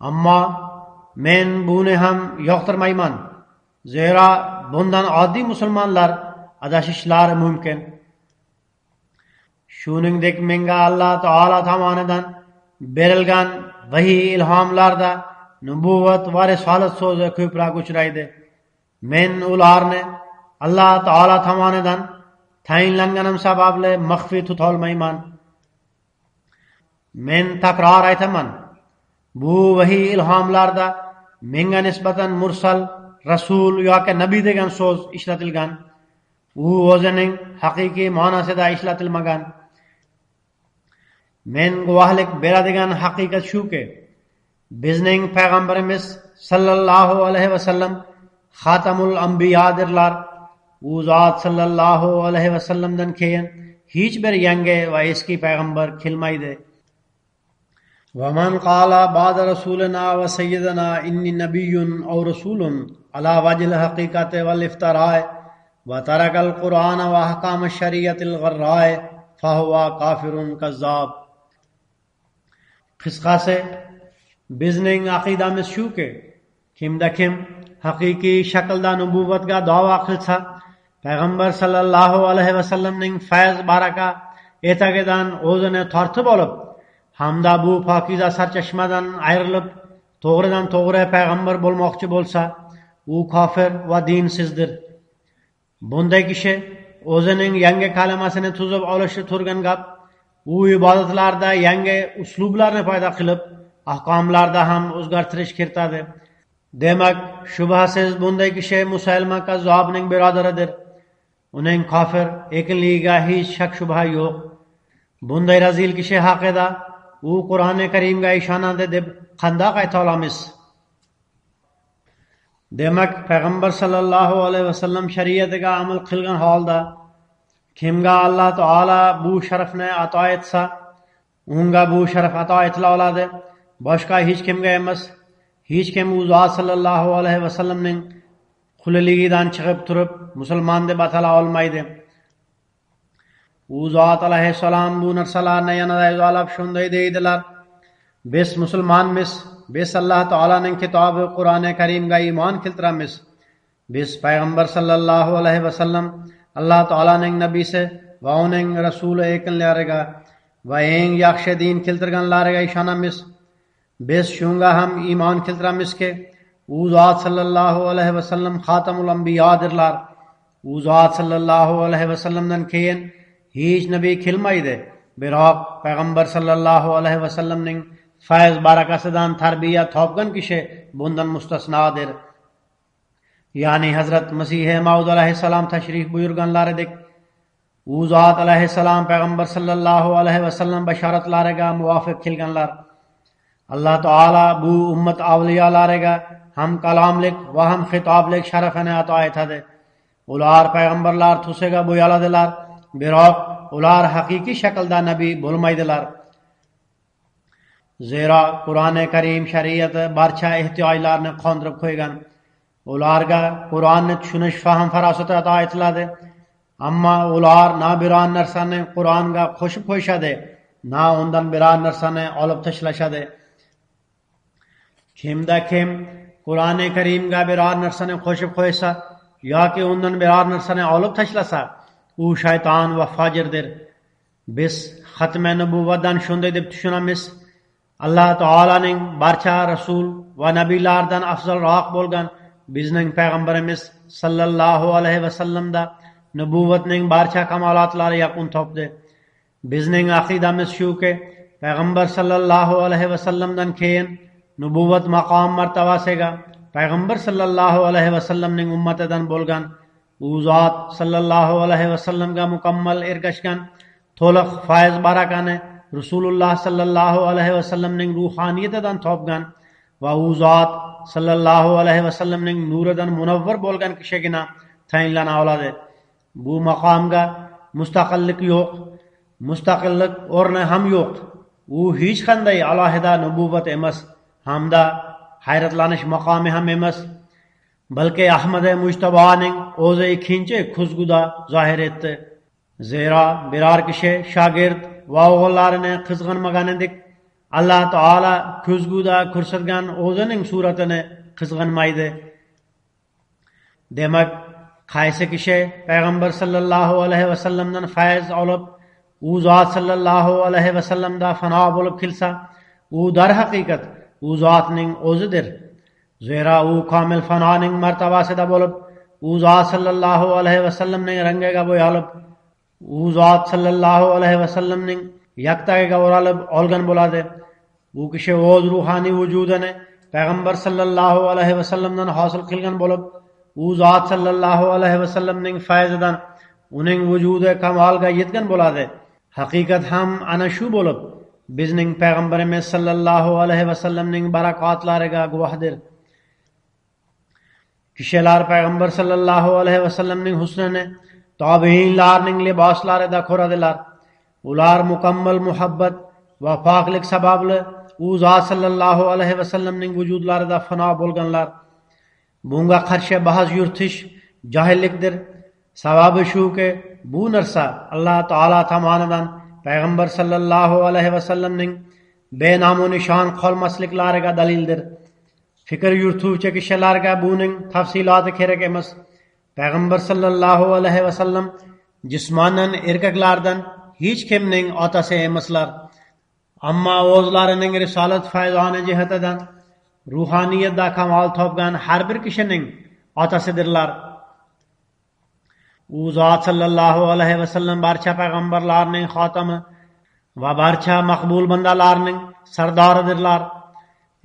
[SPEAKER 2] Ammo men buni ham yoqtirmayman. Zero bundan oddiy musulmonlar adashishlari mumkin. Shuningdek, menga Alloh taolo tomonidan berilgan vahiy ilhomlarda nubuvat va risolat so'zi ko'proq uchraydi. Men ularni Alloh taolo tomonidan tayinlanganim sababli maxfiy tutolmayman. Men takror aytaman, bu vahiy ilhomlarda menga nisbatan mursal, rasul yoki nabiy degan so'z ishlatilgan. U o'zining haqiqiy ma'nosida ishlatilmagan. Men guvohlik beradigan haqiqat shuki, bizning payg'ambarimiz sallallohu alayhi vasallam xotamul anbiyodirlar. U zot sallallohu alayhi vasallamdan keyin hech bir yangi va eski payg'ambar kelmaydi. وَمَنْ قَالَ بَعْدَ رَسُولِنَا وَسَيِّدِنَا إِنِّي نَبِيٌّ أَوْ رَسُولٌ عَلَى وَجْهِ الْحَقِيقَةِ وَالْإِفْتِرَاءِ وَتَرَكَ الْقُرْآنَ وَأَحْكَامَ الشَّرِيعَةِ الْغَرَّاءِ فَهُوَ كَافِرٌ كَذَّابٌ. Qisqasi, bizning aqidamiz shuki, kimda kim haqiqiy shaklda nubuvatga da'vo qilsa, payg'ambar sallallohu alayhi vasallamning fayz baraka etagidan o'zini tortib olib, hamda bu pokiza sarchashmadan ayrilib, to'g'ridan to'g'ri payg'ambar bo'lmoqchi bo'lsa, u kofir va dinsizdir. Bunday kishi o'zining yangi kalimasini tuzib olishi turgan gap, u ibodatlarda yangi uslublarni paydo qilib, ahkomlarda ham o'zgartirish kiritadi. Demak, shubhasiz bunday kishi Musaylima kazzobning birodaridir. Uning kofir ekanligiga hech shak shubha yo'q. Bunday razil kishi haqida u Qur'oni Karimga ishonadi deb qanday ayta olamiz? Demak, payg'ambar sallallohu alayhi vasallam shariatiga amal qilgan holda kimga Alloh taolo bu sharafni ato etsa, unga bu sharaf ato etila oladi. Boshqa hech kimga emas. Hech kim u zot sallallohu alayhi vasallamning quliligidan chiqib turib musulmon deb atala olmaydi. U zot alayhissalom bu narsalarni yanada izolab shunday deydilar: biz musulmonmiz, biz Alloh taolaning kitobi Qur'oni Karimga iymon keltiramiz. Biz payg'ambar sallallohu alayhi vasallam Alloh taolaning nabiysi va uning rasuli ekanlariga va eng yaxshi din keltirganlariga ishonamiz. Biz şunga ham iman keltiramiske u zot sallallohu alayhi vasallam xatamul anbiyodirlar. U zot sallallohu alayhi vasallamdan keyin hech nabiy kelmaydi. Biroq payg'ambar sallallohu alayhi vasallamning fayz barakasidan tarbiya topgan kishi bundan mustasnodir. Ya'ni Hazrat Masih Maud alayhissalom tashrif buyurganlaridek u zot alayhissalom payg'ambar sallallohu alayhi vasallam bashoratlariga muvofiq kelganlar. Allah Taala bu ummat avliyolariga ham kalomlik va ham xitoblik sharafini ato etadi. Ular payg'ambarlar tusiga bo'yaladilar, biroq ular haqiqiy shaklda nabiy bo'lmaydilar. Zero Qur'oni Karim shariati barcha ehtiyojlarni qondirib qo'ygan. Ularga Qur'onni tushunish fahm farosati ato etiladi. Ammo ular na biron narsani Qur'onga qo'shib qo'yishadi, na undan biron narsani olib tashlashadi. Kimda kim Qur'oni Karimga biror narsani qo'shib qo'ysa yoki undan biror narsani olib tashlasa, u shayton va fojirdir. Biz xatmi nubuvatdan shunday deb tushunamiz: Alloh taolaning barcha rasul va nabiylardan afzalroq bo'lgan bizning payg'ambarimiz sallallohu alayhi vasallamda nubuvatning barcha kamolotlari yakun topdi. Bizning aqidamiz shuki, payg'ambar sallallohu alayhi vasallamdan keyin nubuvat maqom martabasiga payg'ambar sallallohu alayhi vasallamning ummatidan bo'lgan u zot sallallohu alayhi vasallamga mukammal ergashgan to'liq fayz barakani Rasululloh sallallohu alayhi vasallamning ruhaniyatidan topgan va u zot sallallohu alayhi vasallamning nuridan munavvar bo'lgan kishigina tayinlana oladi. Bu maqomga mustaqillik yo'q, mustaqillik o'rni ham yo'q. U hech qanday alohida nubuvat emas, hamda hayratlanish maqomi ham emas, balki Ahmad Mujtaboning o'zi ikkinchi ko'zguda zohir etdi. Zero biror kishi shogird va o'g'illarini qizg'anmaganidek, Alloh taolo ko'zguda ko'rsatgan o'zining suratini qizg'anmaydi. Demak, qaysi kishi payg'ambar sallallohu alayhi vasallamdan fayz olib, u zot sallallohu alayhi vasallamda fano bo'lib kelsa, u darhaqiqat u zotning o'zidir. Zero u komil fanoning martabasida bo'lib, u zot sallallohu alayhi vasallamning rangiga bo'yalib, u zot sallallohu alayhi vasallamning yaktagiga o'ralib olgan bo'ladi. Bu kishi o'z ruhoniy vujudini payg'ambar sallallohu alayhi vasallamdan hosil qilgan bo'lib, u zot sallallohu alayhi vasallamning fayzidan uning vujudi kamolga yetgan bo'ladi. Haqiqat ham ana shu bo'lib, bizning payg'ambarimiz sallallohu alayhi vasallamning barakotlariga guvohdir. Kishilar payg'ambar sallallohu alayhi vasallamning husnini tobiinlarning liboslarida ko'radilar. Ular mukammal muhabbat va poklik sababli u zot sallallohu alayhi vasallamning vujudlarida fano bo'lganlar. Bunga qarshi bahs yuritish jahillikdir. Sababi shuki, bu narsa Alloh taolo tomonidan payg'ambar sallallohu alayhi vasallamning benamu nishon qolmasliklariga dalildir. Fikr yurituvchi kishilarga buning tafsiloti kerak emas. Payg'ambar sallallohu alayhi vasallam jismonan erkaklardan hech kimning otasi emaslar. Ammo o'zlarining risolat fayzoni jihatidan ruhaniyatda kamol topgan har bir kishining otasidirlar. U zot sallallohu alayhi vasallam barcha payg'ambarlarning xotami va barcha maqbul bandalarning sardoridirlar.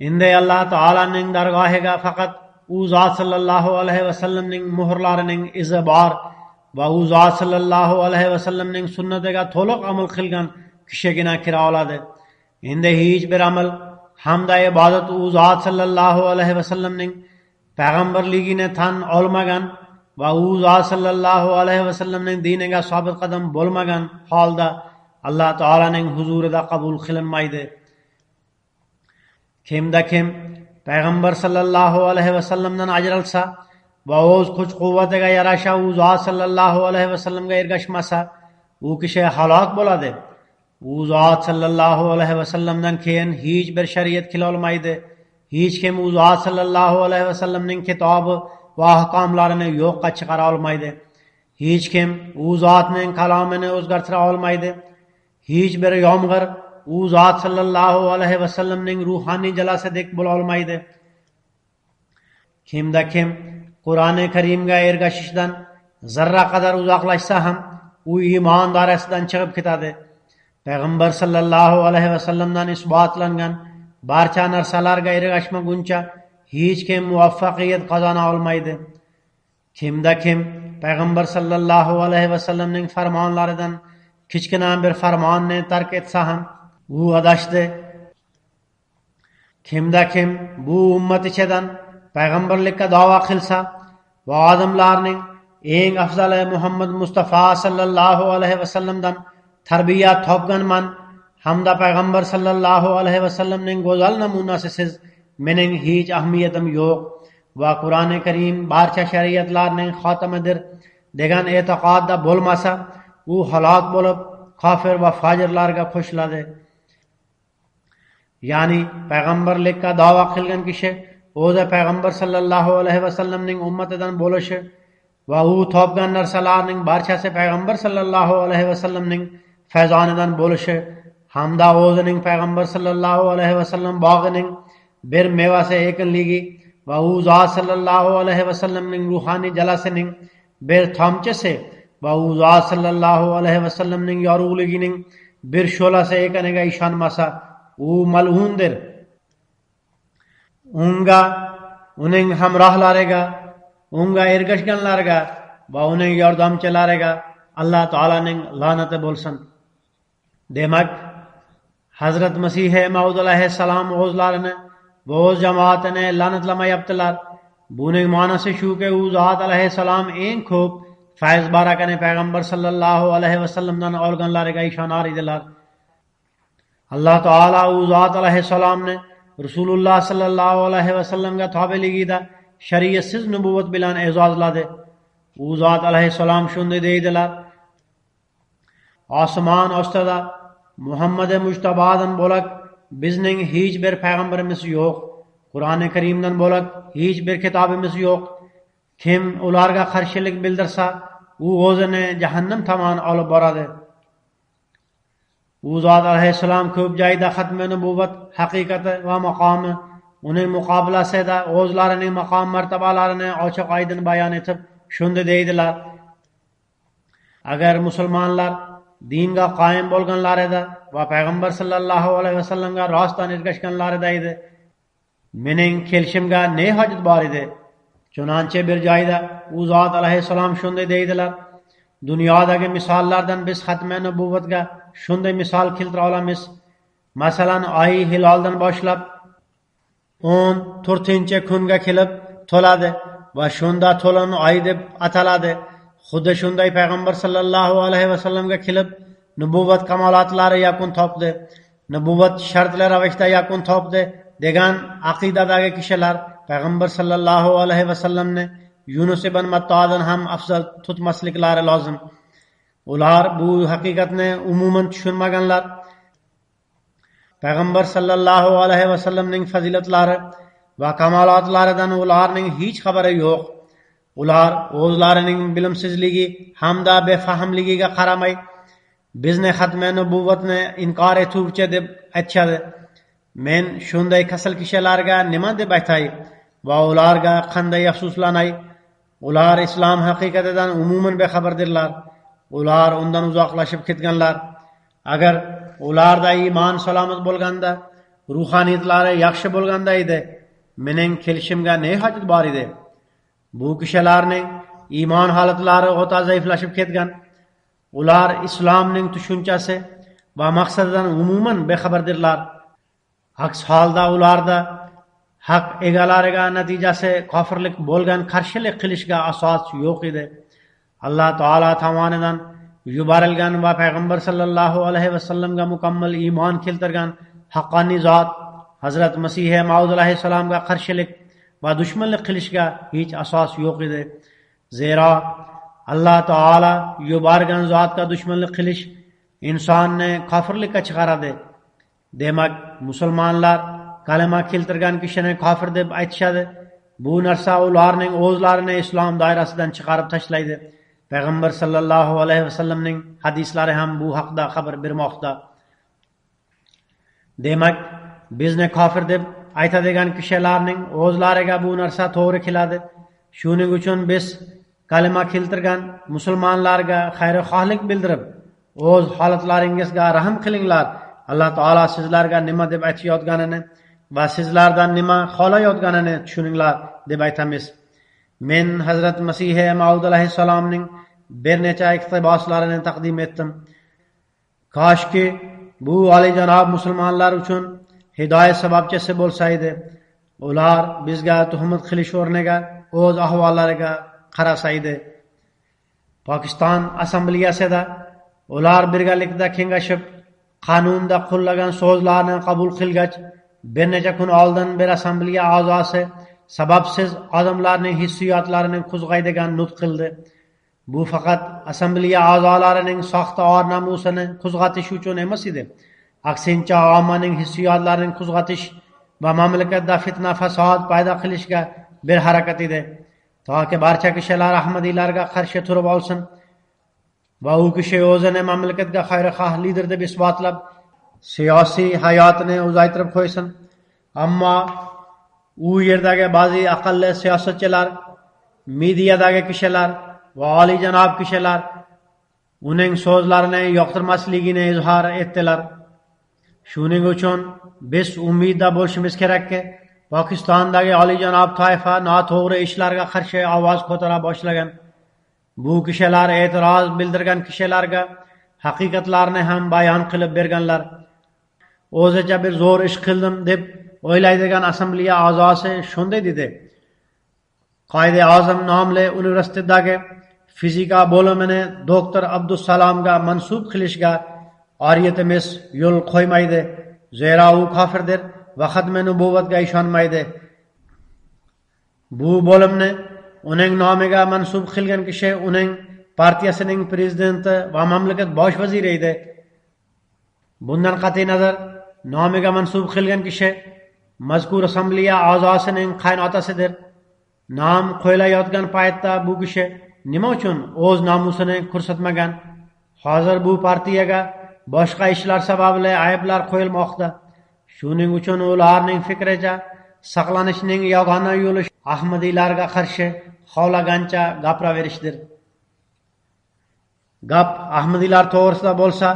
[SPEAKER 2] Endi Alloh taolaning dargohiga faqat u zot sallallohu alayhi vasallamning muhrlarining izi bor va u zot sallallohu alayhi vasallamning sunnatiga to'liq amal qilgan kishigina kira oladi. Endi hech bir amal hamda ibodat u zot sallallohu alayhi vasallamning payg'ambarligini tan olmagan va u zot sallallohu alayhi vasallamning diniga sobit qadam bo'lmagan holda Alloh taolaning huzurida qabul qilinmaydi. Kimda kim payg'ambar sallallohu alayhi vasallamdan ajralsa va o'z kuch-quvvatiga yarasha u zot sallallohu alayhi vasallamga ergashmasa, u kishi halok bo'ladi. U zot sallallohu alayhi vasallamdan keyin hech bir shariat kela olmaydi. Hech kim u zot sallallohu alayhi vasallamning kitobi va ahkomlarini yo'qqa chiqara olmaydi. Hech kim u zotning kalomini o'zgartira olmaydi. Hech bir yomg'ir u zot sallallohu alayhi vasallamning ruhoniy jalasidek bo'la olmaydi. Kimda kim Qur'oni Karimga ergashishdan zarra qadar uzoqlashsa ham u iymon dairasidan chiqib ketadi. Payg'ambar sallallohu alayhi vasallamdan isbotlangan barcha narsalarga ergashmaguncha hech kim muvaffaqiyat qozona olmaydi. Kimda kim Payg'ambar sallallohu alayhi vasallamning farmonlaridan kichkina bir farmonni tark etsa ham u adashdi. Kimda kim bu ummat ichidan payg'ambarlikka da'vo qilsa va odamlarning eng afzali Muhammad Mustafa sallallohu alayhi vasallamdan tarbiyat topganman hamda payg'ambar sallallohu alayhi vasallamning go'zal namunasisiz mening hech ahamiyatim yo'q va Qur'oni Karim barcha shariatlarning xotimidir degan e'tiqodda bo'lmasa, u halok bo'lib kofir va fojirlarga qo'shiladi. Ya'ni payg'ambarlikka da'vo qilgan kishi o'zi payg'ambar sallallohu alayhi vasallamning ummatidan bo'lishi va u topgan narsalarning barchasi payg'ambar sallallohu alayhi vasallamning fayzonidan bo'lishi hamda o'zining payg'ambar sallallohu alayhi vasallam bog'ining bir mevasi ekanligi va u zot sallallohu alayhi vasallamning ruhoniy jalasining bir tomchisi va u zot sallallohu alayhi vasallamning yorug'ligining bir shu'lasi ekaniga ishonmasa, u mal'undir. Unga, uning hamrohlariga, unga ergashganlarga va uning yordamchilariga Alloh taolaning la'nati bo'lsin. Demak, Hazrat Masih Maud alayhissalom o'zlarini va o'z jamoatini la'natlamayaptilar. Buning ma'nosi shuki, u zot alayhissalom eng ko'p fayz barakani payg'ambar sallallohu alayhi vasallamdan olganlariga ishonar edilar. Alloh taolo u zot alayhissalomni Rasululloh sallallohu alayhi vasallamga tobeligida shariatsiz nubuvat bilan e'zozladi. U zot alayhissalom shunday deydilar: Osmon ostida Muhammad Mujtabodan bo'lak bizning hech bir payg'ambarimiz yo'q. Qur'oni Karimdan bo'lak hech bir kitobimiz yo'q. Kim ularga qarshilik bildirsa, u o'zini jahannam tomon olib boradi. U zot alayhissalom ko'p joyda xatmi nubuvat haqiqati va maqomi, uning muqobilasida o'zlarining maqom martabalarini ochiq oydin bayon etib, shunda deydilar: agar musulmonlar dinga qoyim bo'lganlarida va payg'ambar sallallohu alayhi vasallamga rostdan ergashganlarida edi, mening kelishimga ne hojat bor edi? Chunonchi bir joyda u zot alayhissalom shunday deydilar: dunyodagi misollardan biz xatmi nubuvatga shunday misol keltira olamiz. Masalan, oy hiloldan boshlab 14-kunga kelib to'ladi va shunda to'lin oy deb ataladi. Xuddi shunday payg'ambar sallallohu alayhi vasallamga kelib nubuvat kamolotlari yakun topdi, nubuvat shartli ravishda yakun topdi degan aqidadagi kishilar payg'ambar sallallohu alayhi vasallamni Yunus ibn Mattodan ham afzal tutmasliklari lozim. Ular bu haqiqatni umuman tushunmaganlar. Payg'ambar sallallohu alayhi vasallamning fazilatlari va kamolotlaridan ularning hech xabari yo'q. Ular o'zlarining bilimsizligi hamda befahmligiga qaramay bizni xatmi nubuvatni inkor etuvchi deb aytishadi. Men shunday kasal kishilarga nima deb aytay va ularga qanday afsuslanay? Ular islom haqiqatidan umuman bexabardirlar. Ular undan uzoqlashib ketganlar. Agar ularda iymon salomat bo'lganda, ruhoniyatlari yaxshi bo'lganda edi, mening kelishimga ne hojat bor edi? Bu kishilarning iymon holatlari o'ta zaiflashib ketgan. Ular islomning tushunchasi va maqsadidan umuman bexabardirlar. Aks holda ularda haq egalariga natijasi kofirlik bo'lgan qarshilik qilishga asos yo'q edi. Alloh taolo tomonidan yuborilgan va payg'ambar sallallohu alayhi vasallamga mukammal iymon keltirgan haqqoniy zot Hazrat Masih Maud alayhissalomga qarshilik va dushmanlik qilishga hech asos yo'q edi. Zero Alloh taolo yuborgan zotga dushmanlik qilish insonni kofirlikka chiqaradi. Demak, musulmonlar kalima keltirgan kishini kofir deb aytishadi. Bu narsa ularning o'zlarini islom doirasidan chiqarib tashlaydi. Payg'ambar sallallohu alayhi vasallamning hadislari ham bu haqda xabar bermoqda. Demak, bizni kofir deb aytadigan kishilarning o'zlariga bu narsa to'g'ri keladi. Shuning uchun biz kalima keltirgan musulmonlarga xayrixohlik bildirib, o'z holatlaringizga rahm qilinglar. Alloh taolo sizlarga nima deb aytayotganini va sizlardan nima xohlayotganini tushuninglar deb aytamiz. Men Hazrat Masih Maud alayhissalomning bir necha iqtiboslarini taqdim etdim. Koshki bu oliyjanob musulmonlar uchun hidoyat sababchisi bo'lsa edi. Ular bizga tuhmat qilish o'rniga o'z ahvollariga qarasa edi. Pokiston assambleyasida ular birgalikda kengashib, qonunda qo'llagan so'zlarni qabul qilgach, bir necha kun oldin bir assambleya a'zosi sababsiz odamlarning hissiyotlarini qo'zg'aydigan nutq qildi. Bu faqat assambleya a'zolarining soxta or namusini qo'zg'atish uchun emas edi. Aksincha, ommaning hissiyotlarini qo'zg'atish va mamlakatda fitna fasod paydo qilishga bir harakat edi. Toki barcha kishilar Ahmadiylarga qarshi turib olsin va u kishi o'zini mamlakatga xayrixoh lider deb isbotlab, siyosiy hayotini uzaytirib qo'ysin. Ammo u yerdagi ba'zi aqlli siyosatchilar, mediadagi kishilar va oliyjanob kishilar uning so'zlarini yoqtirmasligini izhor etdilar. Shuning uchun biz umidda bo'lishimiz kerakki, Pokistondagi oliyjanob toifa noto'g'ri ishlarga qarshi ovoz ko'tara boshlagan. Bu kishilar e'tiroz bildirgan kishilarga haqiqatlarni ham bayon qilib berganlar. O'zicha bir zo'r ish qildim deb o'ylaydigan assambleya a'zosi shunday dedi: Qoida-Ozam nomli universitetdagi fizika bo'limini doktor Abdusalomga mansub qilishga oriyatimiz yo'l qo'ymaydi. Zero u kofirdir va xatmi nubuvatga ishonmaydi. Bu bo'limni uning nomiga mansub qilgan kishi uning partiyasining prezidenti va mamlakat bosh vaziri edi. Bundan qat'iy nazar, nomiga mansub qilgan kishi mazkur assambleya a'zosining qaynotasidir. Nom qo'yilayotgan paytda bu kishi nima uchun o'z nomusini ko'rsatmagan? Hozir bu partiyaga boshqa ishlar sababli ayblar qo'yilmoqda. Shuning uchun ularning fikricha saqlanishning yagona yo'li Ahmadiylarga qarshi xohlagancha gapiraverishdir. Gap Ahmadiylar to'g'risida bo'lsa,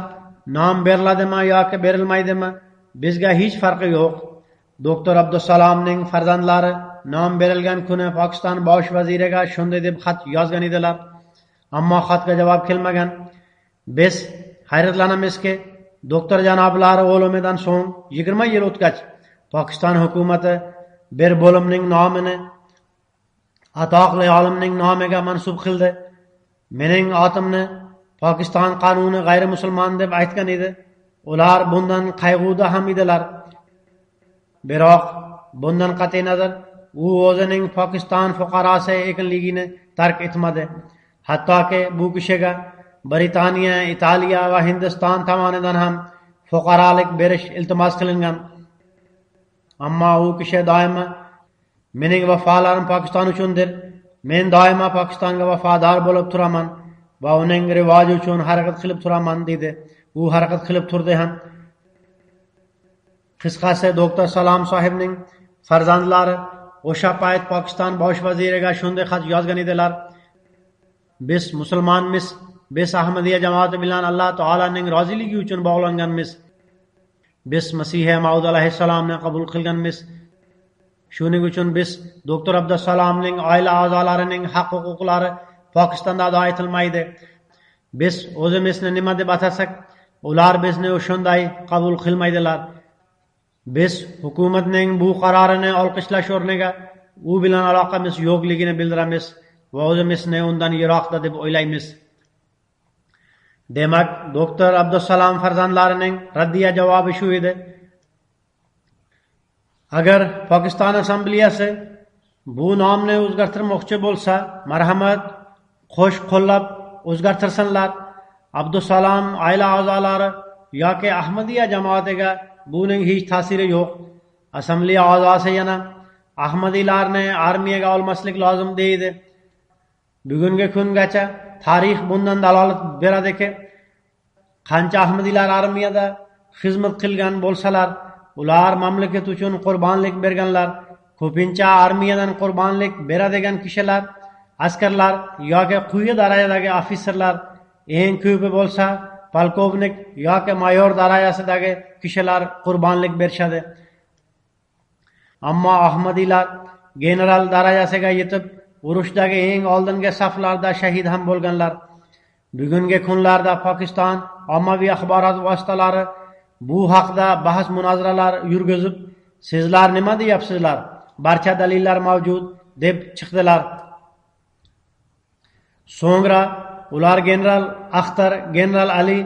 [SPEAKER 2] nom beriladimi yoki berilmaydimi, bizga hech farqi yo'q. Doktor Abdusalomning farzandlari nom berilgan kuni Pokiston bosh vaziriga shunday deb xat yozgan edilar. Ammo xatga javob kelmagan. Biz hayratlanamizki, doktor janoblari o'limidan so'ng 20 yil o'tgach, Pokiston hukumati bir bo'limning nomini atoqli olimning nomiga mansub qildi. Mening otimni Pokiston qonuni g'ayri-musulmon deb aytgan edi. Ular bundan qayg'uda ham edilar. Biroq bundan qat'iy nazar, u o'zining Pokiston fuqarosi ekanligini tark etmadi. Hattoki bu kishiga Britaniya, Italiya va Hindiston tomonidan ham fuqarolik berish iltimos qilingan. Ammo u kishi doimo mening vafolarim Pokiston uchundir. Men doimo Pokistonga vafodor bo'lib turaman va uning rivoji uchun harakat qilib turaman dedi. U harakat qilib turdi ham. Qisqasi, doktor Salom sohibning farzandlari o'sha payt Pokiston bosh vaziriga shunday xat yozgan edilar: Biz musulmonmiz, biz Ahmadiyya jamoati bilan Alloh taolaning roziligi uchun bog'langanmiz. Biz Masih Maud alayhissalomni qabul qilganmiz. Shuning uchun biz doktor Abdusalomning oila a'zolarining haq-huquqlari Pokistonda ado etilmaydi. Biz o'zimizni nima deb atasak, ular bizni shunday qabul qilmaydilar. Biz hukumatning bu qarorini olqishlash o'rniga u bilan aloqamiz yo'qligini bildiramiz va o'zimizni undan yiroqda deb o'ylaymiz. Demak, doktor Abdusalom farzandlarining raddiya javobi shu edi: Agar Pokiston assambleyasi bu nomni o'zgartirmoqchi bo'lsa, marhamat, qo'sh qo'llab o'zgartirsinlar. Abdusalom oila a'zolari yoki Ahmadiyya jamoatiga buning hech ta'siri yo'q. Assambleya a'zosi yana Ahmadiylarni armiyaga olmaslik lozim deydi. Bugungi kungacha tarix bundan dalolat beradiki, qancha Ahmadiylar armiyada xizmat qilgan bo'lsalar, ular mamlakat uchun qurbonlik berganlar, ko'pincha armiyadan qurbonlik beradigan kishilar, askarlar yoki quyi darajadagi ofitserlar, eng ko'pi bo'lsa polkovnik yoki mayor darajasidagi kishilar qurbonlik berishadi. Ammo Ahmadiylar general darajasiga yetib, urushdagi eng oldingi saflarda shahid ham bo'lganlar. Bugungi kunlarda Pokiston ommaviy axborot vositalari bu haqda bahs munozaralar yurgizib, sizlar nima deyapsizlar? Barcha dalillar mavjud deb chiqdilar. So'ngra ular general Axtar, general Ali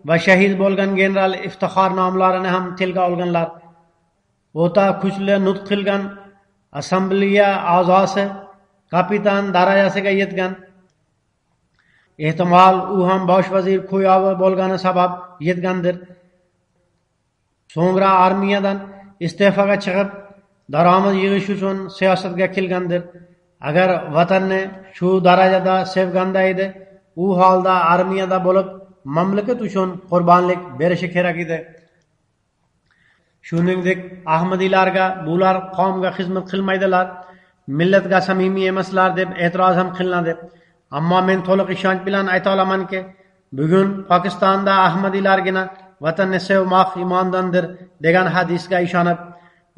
[SPEAKER 2] va shahid bo'lgan general Iftixor nomlarini ham tilga olganlar. O'ta kuchli nutq qilgan assambleya a'zosi kapitan darajasiga yetgan. Ehtimol u ham bosh vazir ko'yovi bo'lgani sabab yetgandir. So'ngra armiyadan iste'foga chiqib, daromad yig'ish uchun siyosatga kelgandir. Agar vatanni shu darajada sevganda edi, u holda armiyada bo'lib, mamlakat uchun qurbonlik berishi kerak edi. Shuningdek, Ahmadiylarga bular qavmga xizmat qilmaydilar, millatga samimiy emaslar deb e'tiroz ham qilinadi. Ammo men to'liq ishonch bilan ayta olamanki, bugun Pokistonda Ahmadiylargina vatanni sevmoq iymondandir degan hadisga ishonib,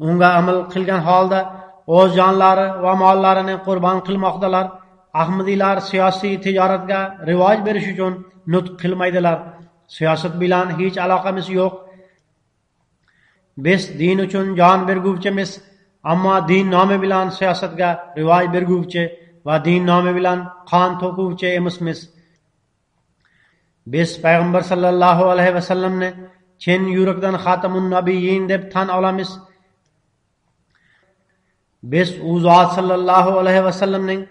[SPEAKER 2] unga amal qilgan holda o'z jonlari va mollarini qurbon qilmoqdalar. Ahmadiylar siyosiy tijoratga rivoj berish uchun nutq qilmaydilar. Siyosat bilan hech aloqamiz yo'q. Biz din uchun jon berguvchimiz, ammo din nomi bilan siyosatga rivoj berguvchi va din nomi bilan qon to'kuvchi emasmiz. Biz payg'ambar sallallohu alayhi vasallamni chin yurakdan xatamun nabiyyin deb tan olamiz. Biz u zot sallallohu alayhi vasallamning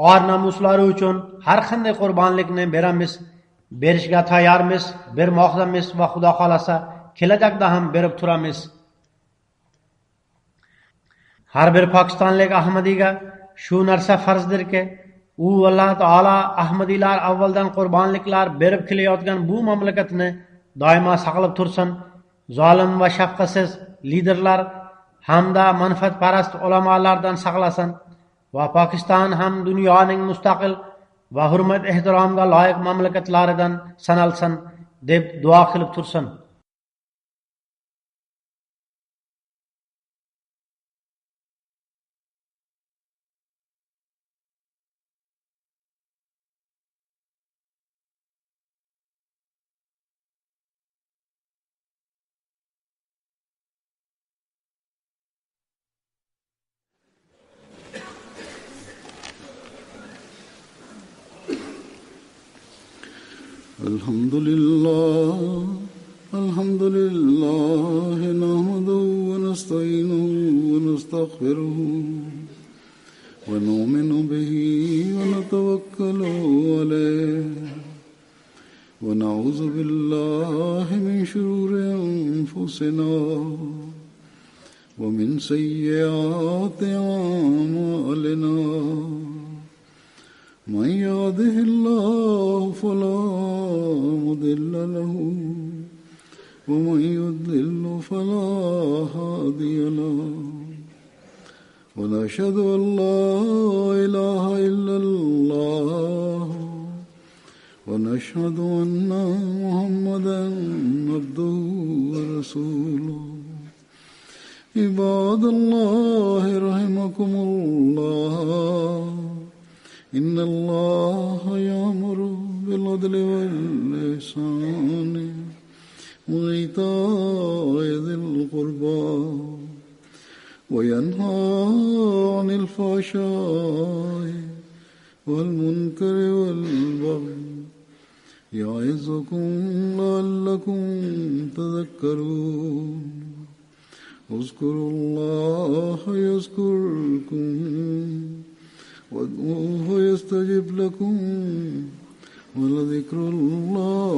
[SPEAKER 2] or namuslari uchun har qanday qurbonlikni beramiz, berishga tayyormiz, bermoqdamiz va Xudo xolasa kelajakda ham berib turamiz. Har bir pokistonlik Ahmadiyga shu narsa farzdirki, u Alloh taolo Ahmadiylar avvaldan qurbonliklar berib kelayotgan bu mamlakatni doimo saqlab tursin, zolim va shafqatsiz liderlar hamda manfaatparast ulamolardan saqlasin va Pokiston ham dunyoning mustaqil va hurmat ehtiromga loyiq mamlakatlaridan sanalsin deb duo qilib tursin.
[SPEAKER 1] الحمد لله نحمده ونستعينه ونستغفره ونؤمن به ونتوكل عليه ونعوذ بالله من شرور أنفسنا ومن سيئات أعمالنا من يهده الله فلا مضل له ومن يضلل فلا هادي له ونشهد أن لا إله إلا الله ونشهد أن محمدا عبده ورسوله عباد الله رحمكم الله إن الله يأمر بالعدل والإحسان وإيتاء ذي القربى وينهى عن الفحشاء والمنكر والبغي يعظكم لعلكم تذكرون اذكروا الله يذكركم وادعوه يستجب لكم ولذكر الله